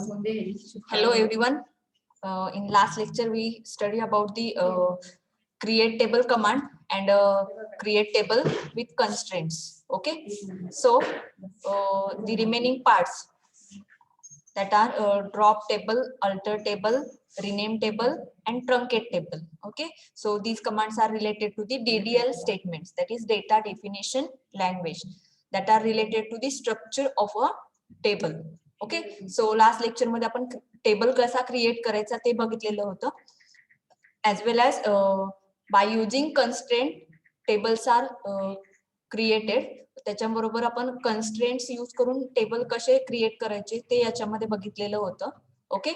Hello everyone. In last lecture we study about the create table command and create table with constraints. Okay. So the remaining parts that are drop table, alter table, rename table and truncate table. Okay. So these commands are related to the DDL statements, that is data definition language, that are related to the structure of a table. Okay. So last lecture मध्ये आपण table कसा create करायचा ते बघितलेलं होतं. As well as by using constraint tables are created. त्याच्याबरोबर आपण constraints use करून टेबल कसे क्रिएट करायचे ते याच्यामध्ये बघितलेलं होतं. ओके.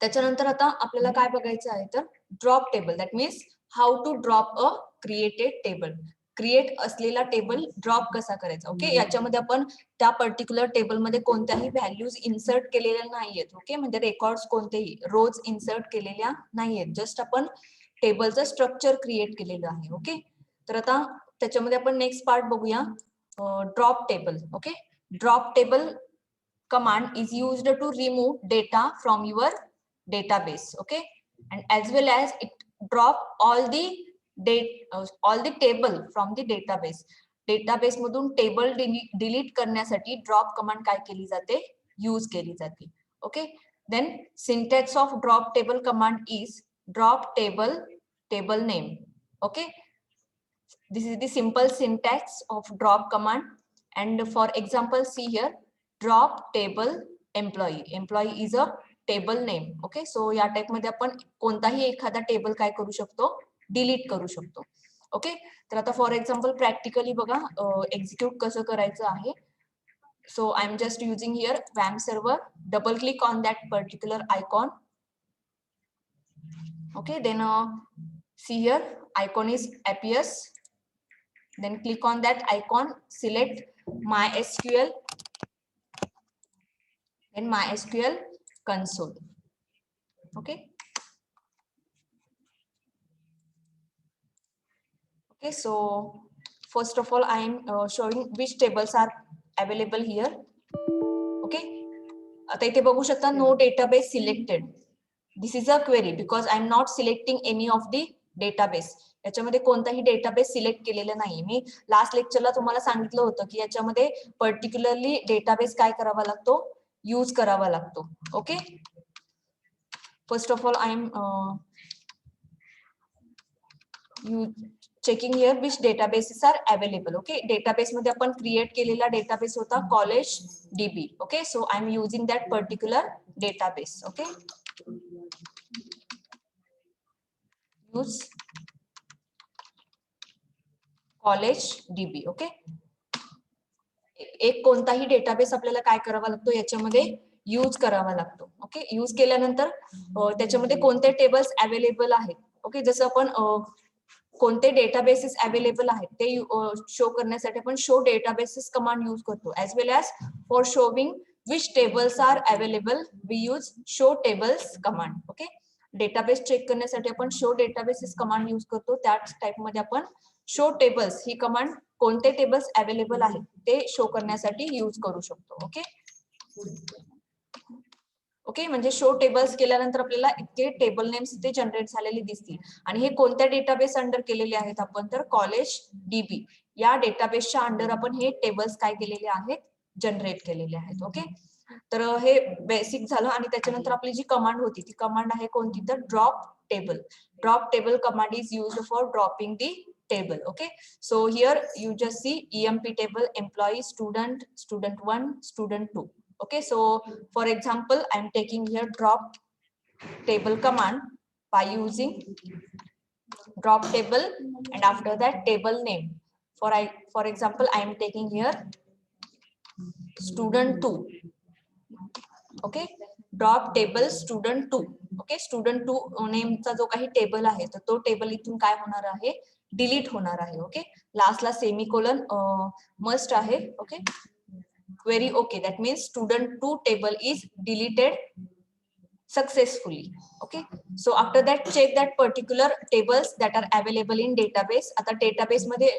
त्याच्यानंतर आता आपल्याला काय बघायचं आहे तर drop table, that means how to drop a created table. Create असलेला टेबल ड्रॉप कसा करायचा. ओके. याच्यामध्ये आपण त्या पर्टिक्युलर टेबलमध्ये कोणत्याही व्हॅल्यूज इन्सर्ट केलेल्या नाहीयेत. ओके. म्हणजे रेकॉर्ड्स कोणतेही रोज इन्सर्ट केलेल्या नाहीयेत. जस्ट आपण टेबलचं स्ट्रक्चर क्रिएट केलेलं आहे. ओके. तर आता त्याच्यामध्ये आपण नेक्स्ट पार्ट बघूया, drop table. Okay. Drop table command is used to remove data from your database. Okay. And as well as it drop all the table from the database. Database मधून table delete करण्यासाठी drop command काय केली जाते, use केली जाते. Okay. Then syntax of drop table command is drop table table name. Okay. This is the simple syntax of drop command. And for example, see here, drop table employee. Employee is a table name. Okay. So या type मध्ये आपण कोणताही एखादा table काय करू शकतो, delete करू शकतो. ओके. तर आता फॉर एक्झाम्पल प्रॅक्टिकली बघा एक्झिक्यूट कसं करायचं आहे. So I am just using here वॅम server. Double click on that particular icon. Okay. Then see here icon is appears. Then click on that icon, select MySQL, then MySQL console. Okay. Okay. So first of all, I am showing which tables are available here. Okay. आता इथे बघू शकता no database selected. This is a query because I am not selecting any of the database. याच्यामध्ये कोणताही database select केलेला नाही. मी last लेक्चरला तुम्हाला सांगितलं होतं की याच्यामध्ये पर्टिक्युलरली डेटाबेस काय करावा लागतो, यूज करावा लागतो. Okay. First of all I am checking here which databases are available. Okay. Database मध्ये आपण क्रिएट केलेला डेटाबेस होता college DB. Okay. So I am using that particular database. Okay. Use college DB. Okay. एक कोणताही database आपल्याला काय करावा लागतो, याच्यामध्ये यूज करावा लागतो. ओके. यूज केल्यानंतर त्याच्यामध्ये कोणते टेबल्स अवेलेबल आहेत. ओके. जसं आपण कोणते डेटाबेसेस अवेलेबल आहेत ते शो करण्यासाठी आपण शो डेटाबेसेस कमांड यूज करतो. As well as for showing which tables are available we use show tables command. Okay. Database check करण्यासाठी आपण शो डेटाबेसेस कमांड यूज करतो. त्याच टाइप मध्ये आपण शो टेबल्स ही कमांड कोणते टेबल्स अवेलेबल आहेत ते शो करण्यासाठी यूज करू शकतो. ओके. ओके. म्हणजे शो टेबल्स केल्यानंतर आपल्याला इतके टेबल नेम्स इथे जनरेट झालेले दिसतील. आणि हे कोणत्या डेटाबेस अंडर केलेले आहेत आपण तर कॉलेज डीबी या डेटाबेसच्या अंडर आपण हे टेबल्स काय केलेले आहेत, जनरेट केलेले आहेत. ओके. तर हे बेसिक झालं. आणि त्याच्यानंतर आपली जी कमांड होती ती कमांड आहे कोणती तर drop table. Drop table command is used for dropping the table. Okay. So here you just see emp table employee student, student 1, student 2. Okay. So for example, I am taking here drop table command by using drop table and after that table name. For example, I am taking here student 2. Okay. Drop table student 2. Okay. Student 2 नेमचा जो काही table आहे तर तो table इथून काय होणार आहे, delete होणार आहे. ओके. लास्टला सेमीकोलन मस्ट आहे. Okay. Query okay. That means student 2 table is deleted successfully. Okay. So after that check that particular tables that are available in database. आता डेटाबेस मध्ये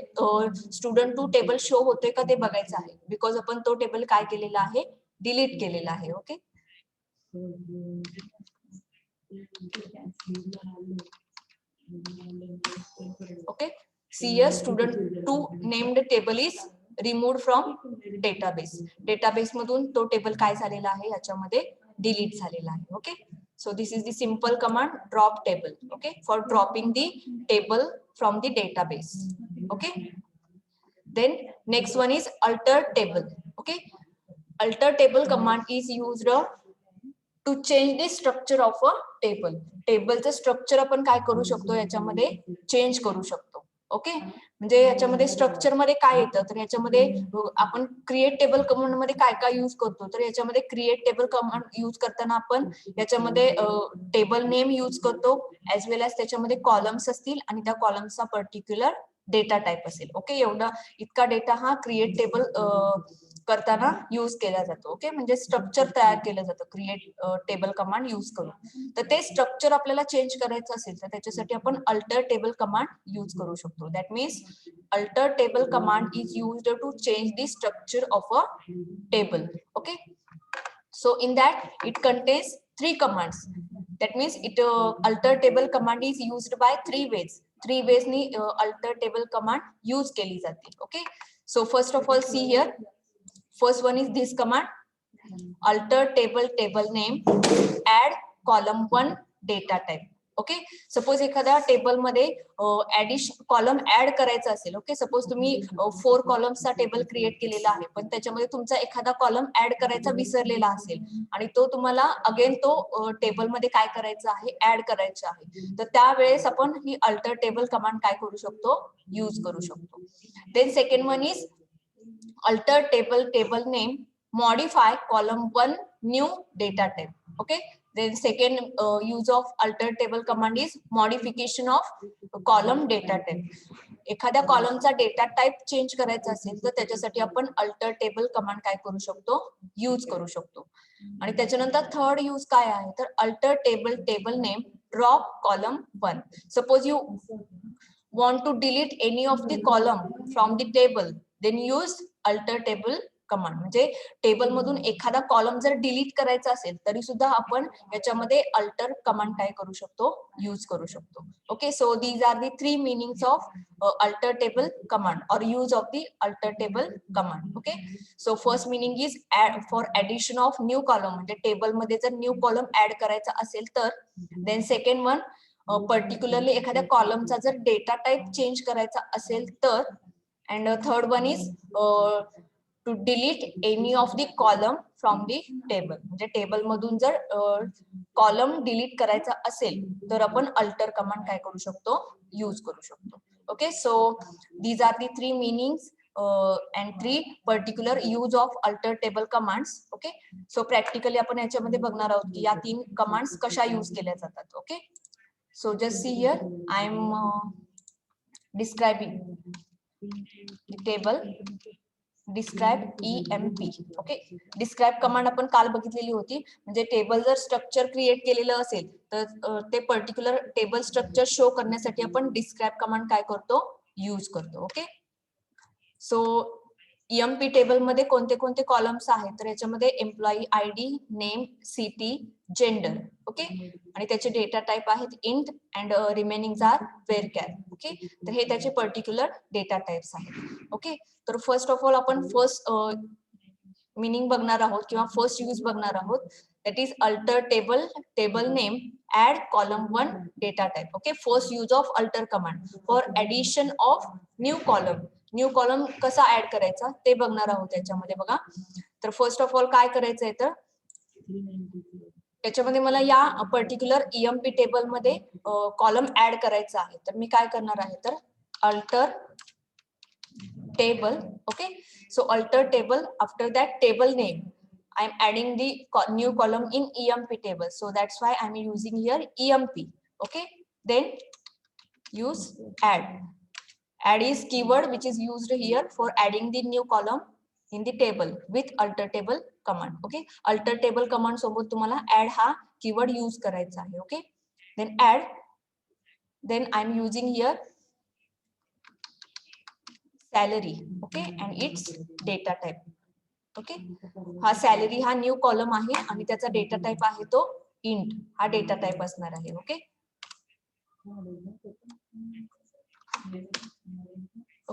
स्टुडंट 2 टेबल शो होतोय का ते बघायचं आहे बिकॉज आपण तो टेबल काय केलेला आहे, डिलीट केलेला आहे. Okay. Okay, see here student 2 named table is removed from database. Database मधून तो टेबल काय झालेला आहे याच्यामध्ये डिलीट झालेला आहे. Okay, so this is the simple command drop table. Okay, for dropping the table from the database. Okay, then next one is alter table. Okay, alter table command is used to change the structure of a table. टेबलचं structure आपण काय करू शकतो याच्यामध्ये change करू शकतो. Okay, म्हणजे याच्यामध्ये स्ट्रक्चर मध्ये काय येतं तर याच्यामध्ये आपण क्रिएट टेबल कमांड मध्ये काय काय यूज करतो तर याच्यामध्ये क्रिएट टेबल कमांड यूज करताना आपण याच्यामध्ये टेबल नेम यूज करतो ऍज वेल एज त्याच्यामध्ये कॉलम्स असतील आणि त्या कॉलम्सचा पर्टिक्युलर डेटा टाइप असेल. ओके, एवढा इतका डेटा हा क्रिएट टेबल करताना यूज केला जातो. ओके, म्हणजे स्ट्रक्चर तयार केलं जातं क्रिएट टेबल कमांड यूज करून. तर ते स्ट्रक्चर आपल्याला चेंज करायचं असेल तर त्याच्यासाठी आपण अल्टर टेबल कमांड यूज करू शकतो. That means alter table command is used to change the structure of a table. Okay, so in that it contains 3 commands. That means it alter table command is used by 3 ways. 3 ways ni alter table command use केली जाते. Okay, so first of all see here, first one is this command alter table name, add column 1 data type. Okay, suppose एखाद्या table मध्ये addition column add करायचा असेल. Okay, suppose तुम्ही 4 कॉलम्सचा table create केलेला आहे पण त्याच्यामध्ये तुमचा एखादा कॉलम ऍड करायचा विसरलेला असेल आणि तो तुम्हाला अगेन तो टेबल मध्ये काय करायचा आहे ऍड करायचा आहे तर त्यावेळेस आपण ही अल्टर टेबल कमांड काय करू शकतो यूज करू शकतो. Then second one is alter table name, modify column 1 new data type. Okay, then second use of alter table command is modification of column data type. एखाद्या कॉलमचा डेटा टाइप चेंज करायचा असेल तर त्याच्यासाठी आपण अल्टर टेबल कमांड काय करू शकतो use करू शकतो. आणि त्याच्यानंतर थर्ड यूज काय आहे तर alter table name, drop column 1. Suppose you want to delete any of the column from the table, then use alter table command. म्हणजे टेबल मधून एखादा कॉलम जर डिलीट करायचा असेल तरी सुद्धा आपण याच्यामध्ये अल्टर कमांड काय करू शकतो यूज करू शकतो. Okay, so these are the 3 meanings of alter table command or use of the alter table command. Okay, so first meaning is for addition of new column, म्हणजे टेबल मध्ये जर new column add करायचा असेल तर. Then second one particularly एखाद्या कॉलमचा जर data type change करायचा असेल तर. And third one is to delete any of the column from the table, म्हणजे टेबल मधून जर कॉलम डिलीट करायचा असेल तर आपण अल्टर कमांड काय करू शकतो यूज करू शकतो. Okay, so these are the 3 meanings and 3 particular use of alter table commands. Okay, so practically आपण याच्यामध्ये बघणार आहोत की या 3 कमांड्स कशा यूज केल्या जातात. Okay, so just see here I am describing the table. describe emp. Okay, describe command आपण काल बघितलेली होती. म्हणजे टेबल जर स्ट्रक्चर क्रिएट केलेलं असेल तर ते पर्टिक्युलर टेबल स्ट्रक्चर शो करण्यासाठी आपण describe कमांड काय करतो यूज करतो. ओके, सो EMP टेबल मध्ये कोणते कोणते कॉलम्स आहेत तर याच्यामध्ये employee ID, name, city, gender. Okay, आणि त्याचे डेटा टाइप आहेत int and remaining are varchar. Okay, तर हे त्याचे पर्टिक्युलर डेटा टाइप्स आहेत. ओके, तर फर्स्ट ऑफ ऑल आपण फर्स्ट मीनिंग बघणार आहोत किंवा फर्स्ट यूज बघणार आहोत. That is alter table name, add column 1 data type. Okay, first use of alter command for addition of new column. New column कसा add करायचा ते बघणार आहोत त्याच्यामध्ये. बघा, तर फर्स्ट ऑफ ऑल काय करायचं आहे तर त्याच्यामध्ये मला या पर्टिक्युलर EMP टेबल मध्ये कॉलम ऍड करायचा आहे तर मी काय करणार आहे तर alter table. Okay, so alter table, after that table name I am adding the new column in EMP table, so that's why I am using here EMP. Okay, then use add is keyword which is used here for adding the new column in the table with alter table command. Okay, alter table command सोबत तुम्हाला add हा keyword use करायचा आहे. Okay, then add, then I am using here salary. Okay, and its data type. Okay. हा salary हा new column आहे आणि त्याचा डेटा टाइप आहे तो इंट हा डेटा टाइप असणार आहे. Okay.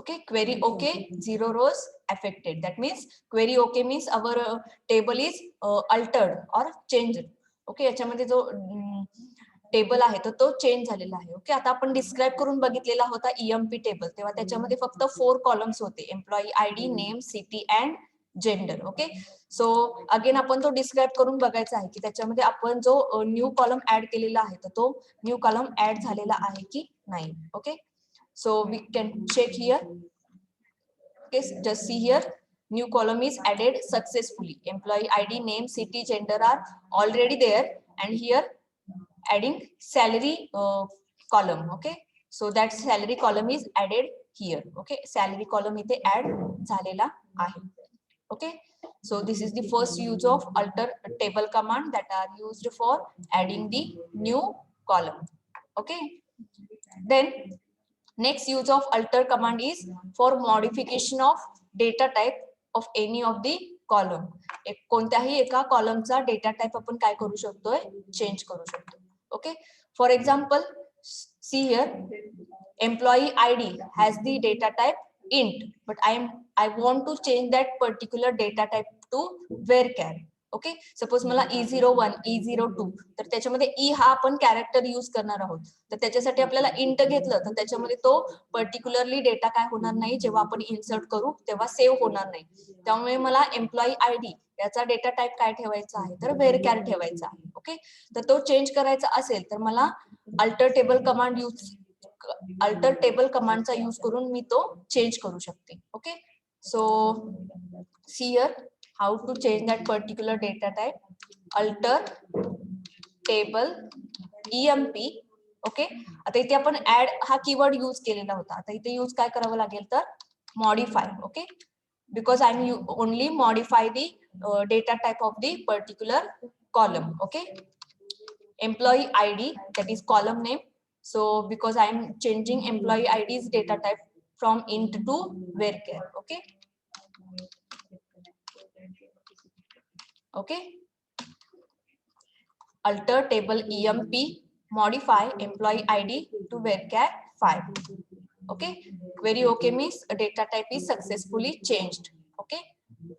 Okay, query okay, 0 rows affected. That means query okay means our table is altered or changed. Okay, याच्यामध्ये जो टेबल आहे तो चेंज झालेला आहे. ओके. आता आपण डिस्क्राईब करून बघितलेला होता EMP टेबल, तेव्हा त्याच्यामध्ये फक्त 4 कॉलम्स होते, employee ID, name, city and gender. Okay. So again आपण तो डिस्क्राईब करून बघायचा आहे की त्याच्यामध्ये आपण जो न्यू कॉलम ऍड केलेला आहे तर तो न्यू कॉलम ऍड झालेला आहे की नाही. Okay. So we can check here. Okay, just see here. New column is added successfully. Employee ID, name, city, gender are already there, and here adding salary column. Okay, so that salary column is added here. Okay, salary column इथे add झालेला आहे. Okay, so this is the first use of alter table command that are used for adding the new column. Okay, then next use of alter command is for modification of data type of any of the column. कोणत्याही एका कॉलमचा data type आपण काय करू शकतोय, change करू शकतो. Okay. For example, see here, employee ID has the data type int, but I want to change that particular data type to varchar. Okay. Suppose मला E01, E02 तर त्याच्यामध्ये ई हा आपण कॅरेक्टर यूज करणार आहोत, तर त्याच्यासाठी आपल्याला इंट घेतलं तर त्याच्यामध्ये तो पर्टिक्युलरली डेटा काय होणार नाही, जेव्हा आपण इन्सर्ट करू तेव्हा सेव्ह होणार नाही. त्यामुळे मला एम्प्लॉई आयडी याचा डेटा टाइप काय ठेवायचा आहे तर व्हेरकॅर ठेवायचा आहे. ओके. तर तो चेंज करायचा असेल तर मला अल्टर टेबल कमांडचा यूज करून मी तो चेंज करू शकते. Okay. So see here how to change that particular data type. Alter table EMP. Okay. आता इथे आपण ऍड हा कीवर्ड यूज केलेला होता, आता इथे यूज काय करावं लागेल तर modify. Okay. Because I am only modify the data type of the particular column. Okay. Employee ID, that is column name. So because I am changing employee ID's data type from int to varchar. Okay. Okay. Alter table EMP, modify employee ID to varchar 5. Okay. Query okay means a data type is successfully changed. Okay.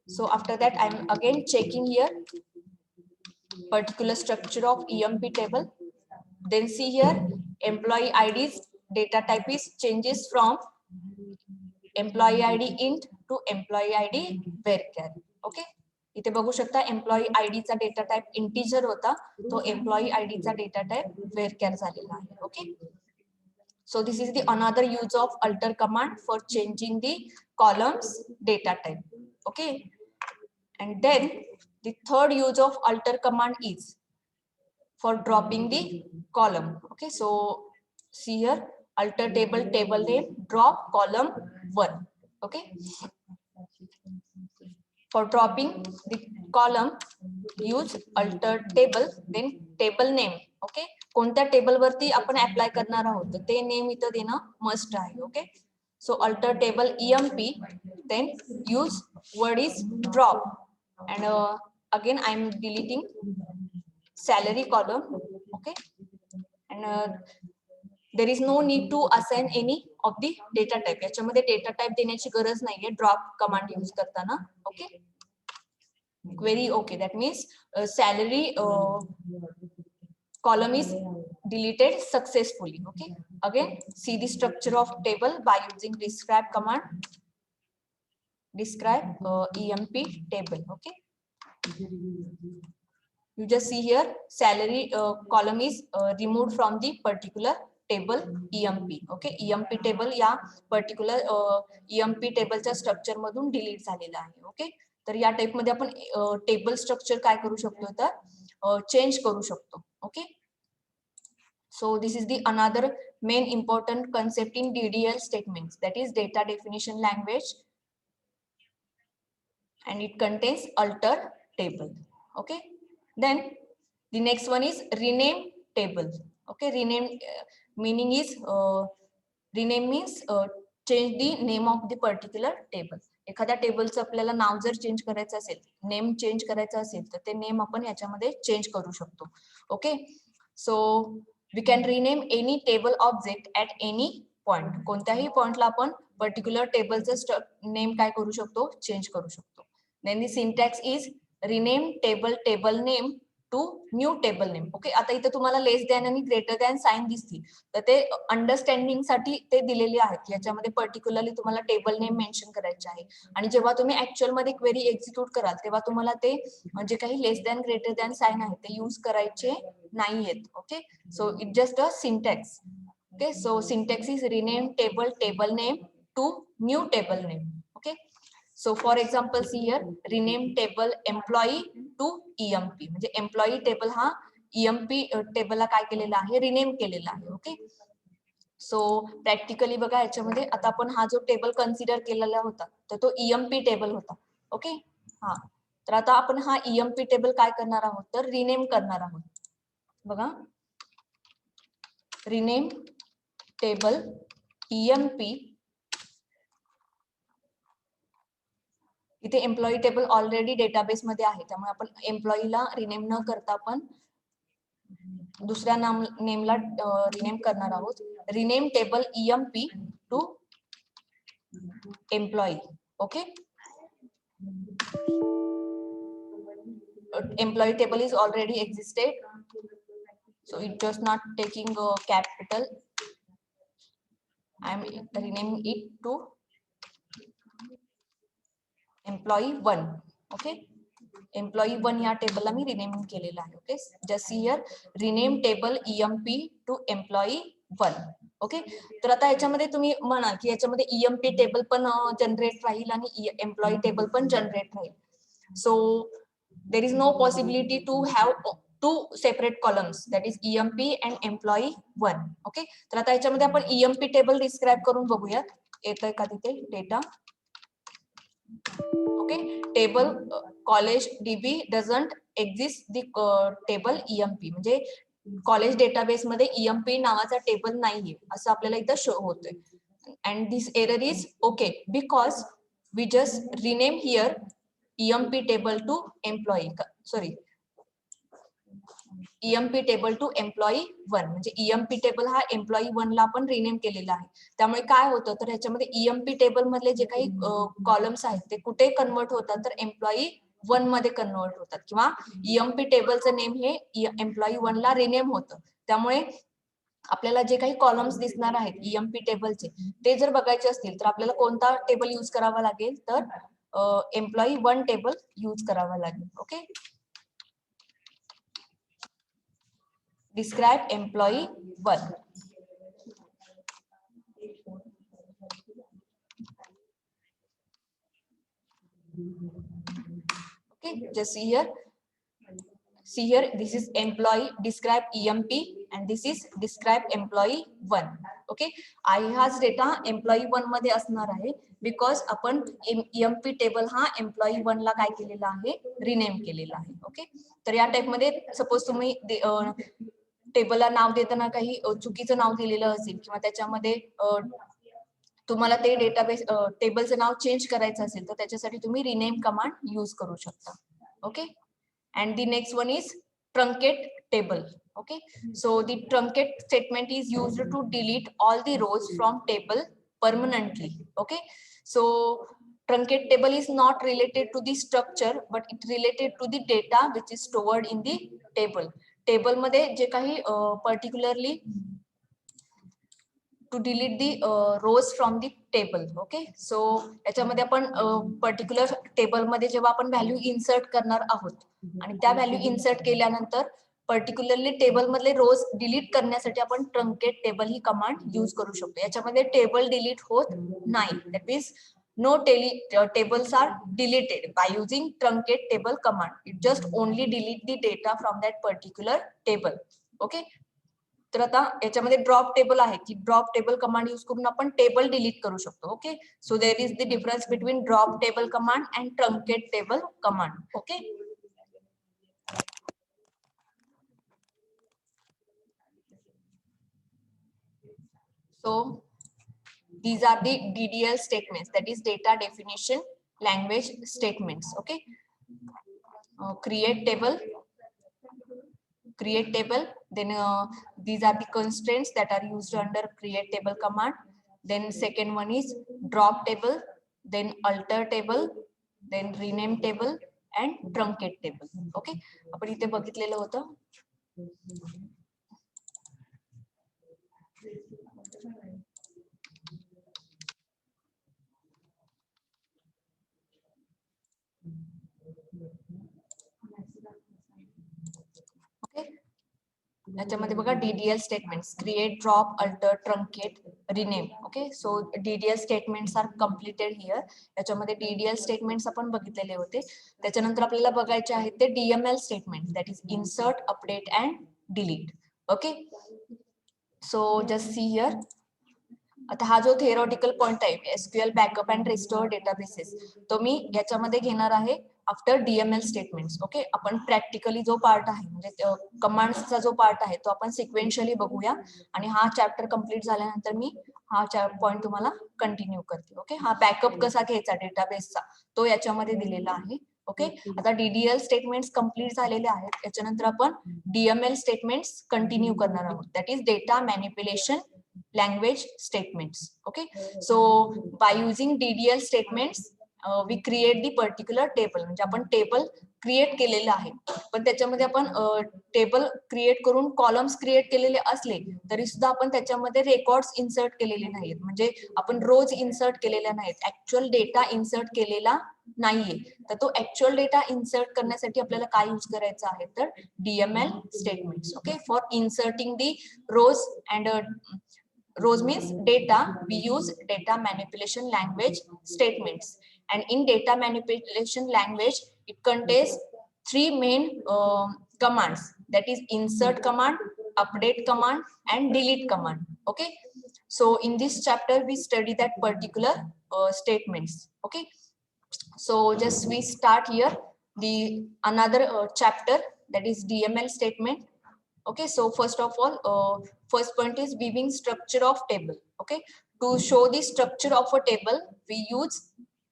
So after that I am again checking here particular structure of EMP table. Then see here employee ID's data type is changes from employee ID int to employee ID varchar. Okay. इथे बघू शकता employee आयडीचा data type integer होता, तो employee आयडीचा data type varchar झालेला आहे. Okay. So this is the another use of alter command for changing the columns data type. Okay. And then the third use of alter command is for dropping the column. Okay. So see here alter table name drop column 1. Okay. For dropping the column, use alter table, then table name. Okay. कोणत्या table वरती आपण apply करणार आहोत ते name इथं देणं must आहे. Okay. So alter table EMP, then use word is drop, and again I am deleting salary column. Okay. And there is no need to assign any of the data type. याच्यामध्ये data type देण्याची गरज नाहीये drop command use करताना. Okay. Query okay, that means salary column is deleted successfully. Okay. Again see the structure of table by using describe command. Describe EMP table. Okay. You just see here salary column is removed from the particular table EMP. Okay. EMP table या particular EMP टेबलच्या structure मधून delete झालेला आहे. Okay. तर या type मध्ये आपण table structure काय करू शकतो तर चेंज करू शकतो. Okay. So this is the another main important concept in DDL statements, that is data definition language, and it contains alter table. Okay. Then the next one is rename table. Okay. Rename meaning is rename means change the name of the particular table. एखाद्या टेबलचं आपल्याला नाव जर change करायचं असेल, name change करायचं असेल, तर ते name आपण याच्यामध्ये चेंज करू शकतो. Okay, so we can rename any table object at any point. कोणत्याही पॉइंटला आपण पर्टिक्युलर टेबलचं नेम काय करू शकतो, चेंज करू शकतो. Then the syntax is rename table name to new table name. Okay, आता इथे तुम्हाला लेस दॅन आणि ग्रेटर दॅन साइन दिसतील, तर ते अंडरस्टँडिंग साठी ते दिलेले आहेत. याच्यामध्ये पर्टिक्युलरली तुम्हाला टेबल नेम मेन्शन करायचे आहे, आणि जेव्हा तुम्ही ऍक्च्युअल मध्ये क्वेरी एक्झिक्यूट कराल तेव्हा तुम्हाला ते म्हणजे काही less than greater than sign आहे ते यूज करायचे नाहीयेत. Okay, so it just a syntax. Okay, so syntax is rename table name to new table name. Okay, so for example see here, rename table employee to EMP. म्हणजे employee table हा EMP टेबलला काय केलेला आहे, rename केलेला आहे. Okay, so practically बघा याच्यामध्ये आता आपण हा जो टेबल कन्सिडर केलेला होता तर तो EMP टेबल होता. ओके, हा, तर आता आपण हा EMP टेबल काय करणार आहोत, तर रिनेम करणार आहोत. बघा, रिनेम टेबल EMP. इथे एम्प्लॉई टेबल ऑलरेडी डेटाबेस मध्ये आहे, त्यामुळे आपण एम्प्लॉईला रिनेम न करता आपण दुसऱ्या नेमला रिनेम करणार आहोत. Rename table EMP to employee. Okay, employee table is already existed, so it just not taking capital. I am renaming it to employee 1. okay, employee 1 या टेबलला मी रिनेम केलेला आहे. Okay, just here rename table EMP to employee 1. Okay, तर आता याच्यामध्ये तुम्ही म्हणाल की याच्यामध्ये EMP टेबल पण जनरेट राहील आणि एम्प्लॉई टेबल पण जनरेट राहील. So there is no possibility to have two separate columns, that is EMP and employee 1. Okay, तर आता याच्यामध्ये आपण EMP टेबल डिस्क्राइब करून बघूयात. येतोय का तिथे data? Okay, table college DB doesn't exist the table EMP. म्हणजे कॉलेज डेटाबेस मध्ये EMP नावाचा टेबल नाहीये असं आपल्याला इथं शो होतोय. And this error is okay because we just rename here EMP table to employee, sorry, EMP table to employee 1. म्हणजे EMP table हा एम्प्लॉई 1 ला आपण रिनेम केलेला आहे. त्यामुळे काय होतं, तर ह्याच्यामध्ये EMP टेबल मधले जे काही कॉलम्स आहेत ते कुठे कन्वर्ट होतात, तर एम्प्लॉई 1 मध्ये कन्वर्ट होतात, किंवा EMP टेबलचं नेम हे एम्प्लॉई 1 ला रिनेम होतं. त्यामुळे आपल्याला जे काही कॉलम्स दिसणार आहेत EMP टेबलचे, ते जर बघायचे असतील तर आपल्याला कोणता टेबल यूज करावा लागेल, तर एम्प्लॉई 1 टेबल यूज करावा लागेल. Okay, describe employee 1. okay, just see here this is employee describe EMP and this is describe employee 1. Okay, हाच डेटा एम्प्लॉई 1 मध्ये असणार आहे बिकॉज आपण EMP टेबल हा एम्प्लॉई 1 ला काय केलेला आहे, रिनेम केलेला आहे. ओके, तर या टाइप मध्ये सपोज तुम्ही टेबलला नाव देताना काही चुकीचं नाव दिलेलं असेल किंवा त्याच्यामध्ये तुम्हाला ते डेटाबेस टेबलचं नाव चेंज करायचं असेल तर त्याच्यासाठी तुम्ही रिनेम कमांड यूज करू शकता. Okay, and the next one is truncate table. Okay, so the truncate statement is used to delete all the rows from table permanently. Okay, so truncate table is not related to the structure but it related to the data which is stored in the table. Table मध्ये जे काही particularly to delete the rows from the table. Okay, so याच्यामध्ये आपण particular table मध्ये जेव्हा आपण value insert करणार आहोत आणि त्या व्हॅल्यू इन्सर्ट केल्यानंतर पर्टिक्युलरली टेबल मधले रोज डिलीट करण्यासाठी आपण ट्रंकेट टेबल ही कमांड यूज करू शकतो. याच्यामध्ये टेबल डिलीट होत नाही, that means no tables are deleted by using truncate table command. It just only delete the data from that particular table. Okay, तर आता याच्यामध्ये ड्रॉप टेबल आहे की ड्रॉप टेबल कमांड यूज करून आपण टेबल डिलीट करू शकतो. Okay, so there is the difference between drop table command and truncate table command. Okay, so these are the DDL statements, that is data definition language statements. Okay, create table, then these are the constraints that are used under create table command. Then second one is drop table, then alter table, then rename table and truncate table. Okay, आपण इथे बघितलेलं होतं. याच्यामध्ये बघा DDL statements, create, drop, alter, truncate, rename. Okay, so DDL statements are completed here. याच्यामध्ये DDL statements आपण बघितलेले होते. त्याच्यानंतर आपल्याला बघायचे आहेत ते DML statement, that is insert, update and delete. Okay, so just see here. आता हा जो थिअरॉटिकल पॉइंट आहे SQL backup and restore databases, तो मी याच्यामध्ये घेणार आहे आफ्टर DML स्टेटमेंट्स. ओके, आपण प्रॅक्टिकली जो पार्ट आहे म्हणजे कमांड्सचा जो पार्ट आहे तो आपण सिक्वेन्शियली बघूया आणि हा चॅप्टर कंप्लीट झाल्यानंतर मी हा पॉइंट तुम्हाला कंटिन्यू करते. ओके, हा बॅकअप कसा घ्यायचा डेटाबेसचा तो याच्यामध्ये दिलेला आहे. ओके, आता DDL स्टेटमेंट्स कंप्लीट झालेले आहेत. याच्यानंतर आपण DML स्टेटमेंट्स कंटिन्यू करणार आहोत, that is data manipulation language statements. Okay, so by using DDL statements we create the particular table. म्हणजे आपण टेबल क्रिएट केलेलं आहे, पण त्याच्यामध्ये आपण टेबल क्रिएट करून कॉलम्स क्रिएट केलेले असले तरी सुद्धा आपण त्याच्यामध्ये रेकॉर्ड्स इन्सर्ट केलेले नाहीत, म्हणजे आपण रोज इन्सर्ट केलेल्या नाहीत, ऍक्च्युअल डेटा इन्सर्ट केलेला नाहीये. तर तो ऍक्च्युअल डेटा इन्सर्ट करण्यासाठी आपल्याला काय यूज करायचं आहे तर DML statements. Okay, for inserting the rows and rows means data, we use data manipulation language statements, and in data manipulation language it contains three main commands, that is insert command, update command and delete command. Okay, so in this chapter we study that particular statements. Okay, so just we start here the another chapter, that is DML statement. Okay, so first of all, first point is viewing structure of table. Okay, to show the structure of a table we use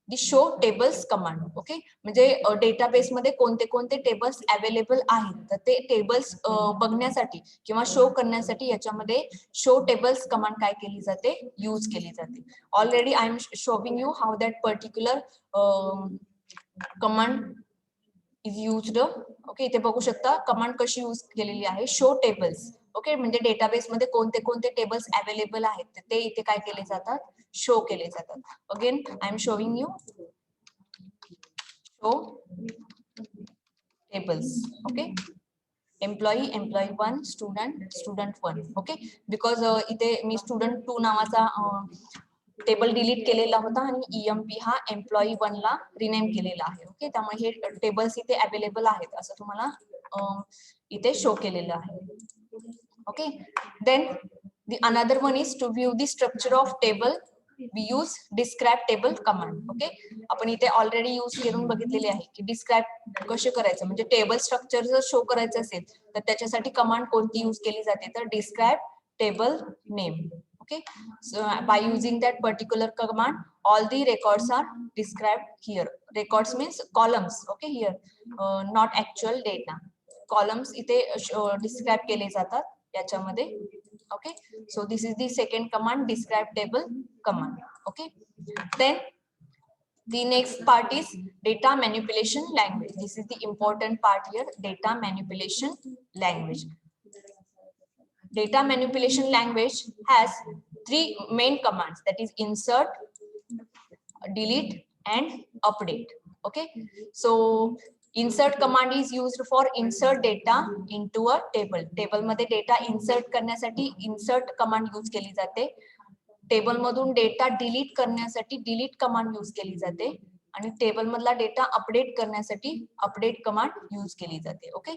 the show tables command. Okay, म्हणजे database मध्ये कोणते कोणते tables available आहेत तर ते tables बघण्यासाठी किंवा show करण्यासाठी याच्यामध्ये शो टेबल्स कमांड काय केली जाते, यूज केली जाते. Already I am showing you how that particular command is used. Okay, इथे बघू शकता कमांड कशी यूज केलेली आहे, शो टेबल्स. ओके, म्हणजे डेटाबेस मध्ये कोणते कोणते टेबल्स अवेलेबल आहेत ते इथे काय केले जातात, शो केले जातात. Again I am showing you show tables. Okay, employee, employee 1, student, student 1. Okay, because इथे मी स्टुडंट 2 नावाचा टेबल डिलीट केलेला होता आणि EMP हा एम्प्लॉई 1 ला रिनेम केलेला आहे. ओके, त्यामुळे हे टेबल्स इथे अवेलेबल आहेत असं तुम्हाला इथे शो केलेलं आहे. Okay, then the another one is to view the structure of table we use describe table command. Okay, आपण इथे ऑलरेडी यूज करून बघितलेली आहे की डिस्क्राइब कसे करायचं, म्हणजे टेबल स्ट्रक्चर जर शो करायचं असेल तर त्याच्यासाठी कमांड कोणती यूज केली जाते तर describe table name. Okay, so by using that particular command all the records are described here. Records means columns. Okay, here not actual data, columns इथे describe केले जातात याच्यामध्ये. Okay, so this is the second command, describe table command. Okay, then the next part is data manipulation language. This is the important part here, data manipulation language. Data manipulation language has three main commands, that is insert, delete and update. Okay, so insert command is used for insert data into a table. Table मध्ये data insert करण्यासाठी insert command use केली जाते. Table मधून data delete करण्यासाठी delete command use केली जाते आणि table मधला डेटा अपडेट करण्यासाठी अपडेट कमांड यूज केली जाते. ओके,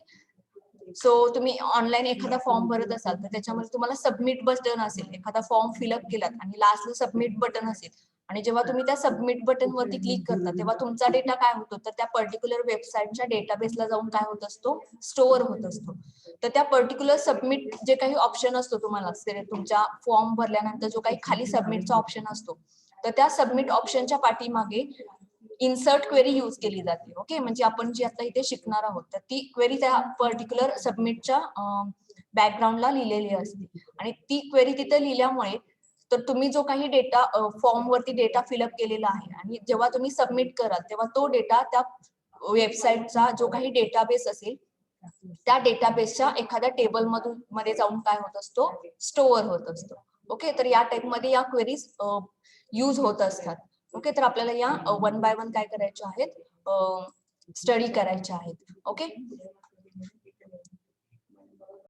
सो तुम्ही ऑनलाईन एखादा फॉर्म भरत असाल तर त्याच्यामध्ये तुम्हाला सबमिट बटन असेल, एखादा फॉर्म फिलअप केलात आणि लास्टला सबमिट बटन असेल आणि जेव्हा तुम्ही त्या सबमिट बटन वरती क्लिक करता तेव्हा तुमचा डेटा काय होतो तर त्या पर्टिक्युलर वेबसाईटच्या डेटाबेसला जाऊन काय होत असतो, स्टोअर होत असतो. तर त्या पर्टिक्युलर सबमिट जे काही ऑप्शन असतो तुम्हाला तुमच्या फॉर्म भरल्यानंतर जो काही खाली सबमिटचा ऑप्शन असतो तर त्या सबमिट ऑप्शनच्या पाठीमागे इन्सर्ट क्वेरी यूज केली जाते. ओके, म्हणजे आपण जी आता इथे शिकणार आहोत तर ती क्वेरी त्या पर्टिक्युलर सबमिटच्या बॅकग्राऊंडला लिहिलेली असते आणि ती क्वेरी तिथे लिहिल्यामुळे तर तुम्ही जो काही डेटा फॉर्म वरती डेटा फिलअप केलेला आहे आणि जेव्हा तुम्ही सबमिट कराल तेव्हा तो डेटा त्या वेबसाईटचा जो काही डेटाबेस असेल त्या डेटाबेसच्या एखाद्या टेबल मधून मध्ये जाऊन काय होत असतो, स्टोअर होत असतो. ओके, तर या टाइप मध्ये या क्वेरीज यूज होत असतात. ओके, तर आपल्याला या वन बाय वन काय करायच्या आहेत, स्टडी करायच्या आहेत. ओके,